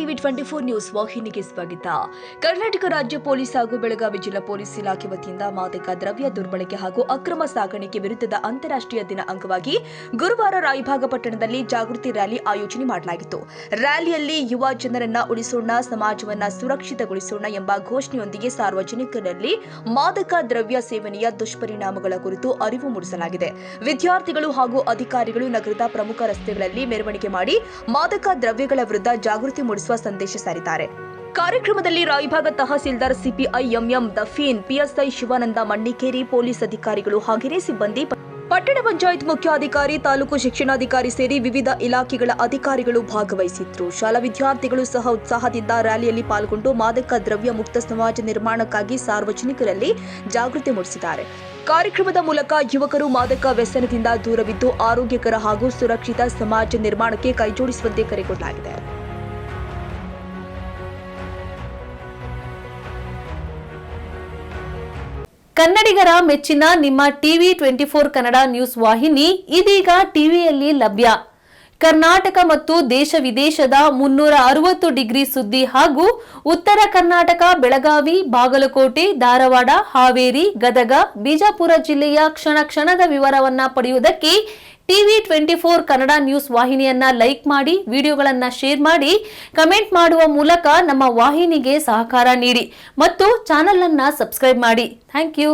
TV 24 news ವಾಹಿನಿಗೆ ಸ್ವಾಗತ. ಕರ್ನಾಟಕ ರಾಜ್ಯ ಪೊಲೀಸ್ ಹಾಗೂ ಬೆಳಗಾವಿ ಜಿಲ್ಲಾ ಪೊಲೀಸ್ ಇಲಾಖೆ ವತಿಯಿಂದ ಮಾದಕ ದ್ರವ್ಯ ದುರ್ಬಳಕೆ ಹಾಗೂ ಅಕ್ರಮ ಸಾಗಾಣಿಕೆ ವಿರುದ್ಧದ ಅಂತಾರಾಷ್ಟ್ರೀಯ ದಿನ ಅಂಗವಾಗಿ ಗುರುವಾರ ರಾಯಭಾಗ ಪಟ್ಟಣದಲ್ಲಿ ಜಾಗೃತಿ ರ್ಯಾಲಿ ಆಯೋಜನೆ ಮಾಡಲಾಗಿತ್ತು. ರ್ಯಾಲಿಯಲ್ಲಿ ಯುವ ಜನರನ್ನ ಉಳಿಸೋಣ, ಸಮಾಜವನ್ನ ಸುರಕ್ಷಿತಗೊಳಿಸೋಣ ಎಂಬ ಘೋಷಣೆಯೊಂದಿಗೆ ಸಾರ್ವಜನಿಕರಲ್ಲಿ ಮಾದಕ ದ್ರವ್ಯ ಸೇವನೆಯ ದುಷ್ಪರಿಣಾಮಗಳ ಕುರಿತು ಅರಿವು ಮೂಡಿಸಲಾಗಿದೆ. ವಿದ್ಯಾರ್ಥಿಗಳು ಹಾಗೂ ಅಧಿಕಾರಿಗಳು ನಗರದ ಪ್ರಮುಖ ರಸ್ತೆಗಳಲ್ಲಿ ಮೆರವಣಿಗೆ ಮಾಡಿ ಮಾದಕ ದ್ರವ್ಯಗಳ ವಿರುದ್ಧ ಜಾಗೃತಿ ಮೂಡಿಸುವ ಸಂದೇಶ ಸಾರಿದ್ದಾರೆ. ಕಾರ್ಯಕ್ರಮದಲ್ಲಿ Raybag tahsildar CPI M M Dafeen, PSI Shivanand Mannikeri, police ಅಧಿಕಾರಿಗಳು ಹಾಗೆಯೇ ಸಿಬ್ಬಂದಿ, ಪಟ್ಟಣ ಪಂಚಾಯತ್ ಮುಖ್ಯಾಧಿಕಾರಿ, ತಾಲೂಕು ಶಿಕ್ಷಣಾಧಿಕಾರಿ ಸೇರಿ ವಿವಿಧ ಇಲಾಖೆಗಳ ಅಧಿಕಾರಿಗಳು ಭಾಗವಹಿಸಿದ್ರು. ಶಾಲಾ ವಿದ್ಯಾರ್ಥಿಗಳು ಸಹ ಉತ್ಸಾಹದಿಂದ ರ್ಯಾಲಿಯಲ್ಲಿ ಪಾಲ್ಗೊಂಡು ಮಾದಕ ದ್ರವ್ಯ ಮುಕ್ತ ಸಮಾಜ ನಿರ್ಮಾಣಕ್ಕಾಗಿ ಸಾರ್ವಜನಿಕರಲ್ಲಿ ಜಾಗೃತಿ ಮೂಡಿಸಿದ್ದಾರೆ. ಕಾರ್ಯಕ್ರಮದ ಮೂಲಕ ಯುವಕರು ಮಾದಕ ವ್ಯಸನದಿಂದ ದೂರವಿದ್ದು ಆರೋಗ್ಯಕರ ಹಾಗೂ ಸುರಕ್ಷಿತ ಸಮಾಜ ನಿರ್ಮಾಣಕ್ಕೆ ಕೈಜೋಡಿಸುವಂತೆ ಕರೆ ಕೊಡಲಾಗಿದೆ. ಕನ್ನಡಿಗರ ಮೆಚ್ಚಿನ ನಿಮ್ಮ ಟಿವಿ 24 ಕನ್ನಡ ನ್ಯೂಸ್ ವಾಹಿನಿ ಇದೀಗ ಟಿವಿಯಲ್ಲಿ ಲಭ್ಯ. ಕರ್ನಾಟಕ ಮತ್ತು ದೇಶ ವಿದೇಶದ 360 ಡಿಗ್ರಿ ಸುದ್ದಿ ಹಾಗೂ ಉತ್ತರ ಕರ್ನಾಟಕ, ಬೆಳಗಾವಿ, ಬಾಗಲಕೋಟೆ, ಧಾರವಾಡ, ಹಾವೇರಿ, ಗದಗ, ಬಿಜಾಪುರ ಜಿಲ್ಲೆಯ ಕ್ಷಣ ಕ್ಷಣದ ವಿವರವನ್ನ ಪಡೆಯುವುದಕ್ಕೆ ಟಿವಿ 24 ಕನ್ನಡ ನ್ಯೂಸ್ ವಾಹಿನಿಯನ್ನ ಲೈಕ್ ಮಾಡಿ, ವಿಡಿಯೋಗಳನ್ನ ಶೇರ್ ಮಾಡಿ, ಕಮೆಂಟ್ ಮಾಡುವ ಮೂಲಕ ನಮ್ಮ ವಾಹಿನಿಗೆ ಸಹಕಾರ ನೀಡಿ ಮತ್ತು ಚಾನೆಲ್ ಅನ್ನ ಸಬ್ಸ್ಕ್ರೈಬ್ ಮಾಡಿ. Thank you.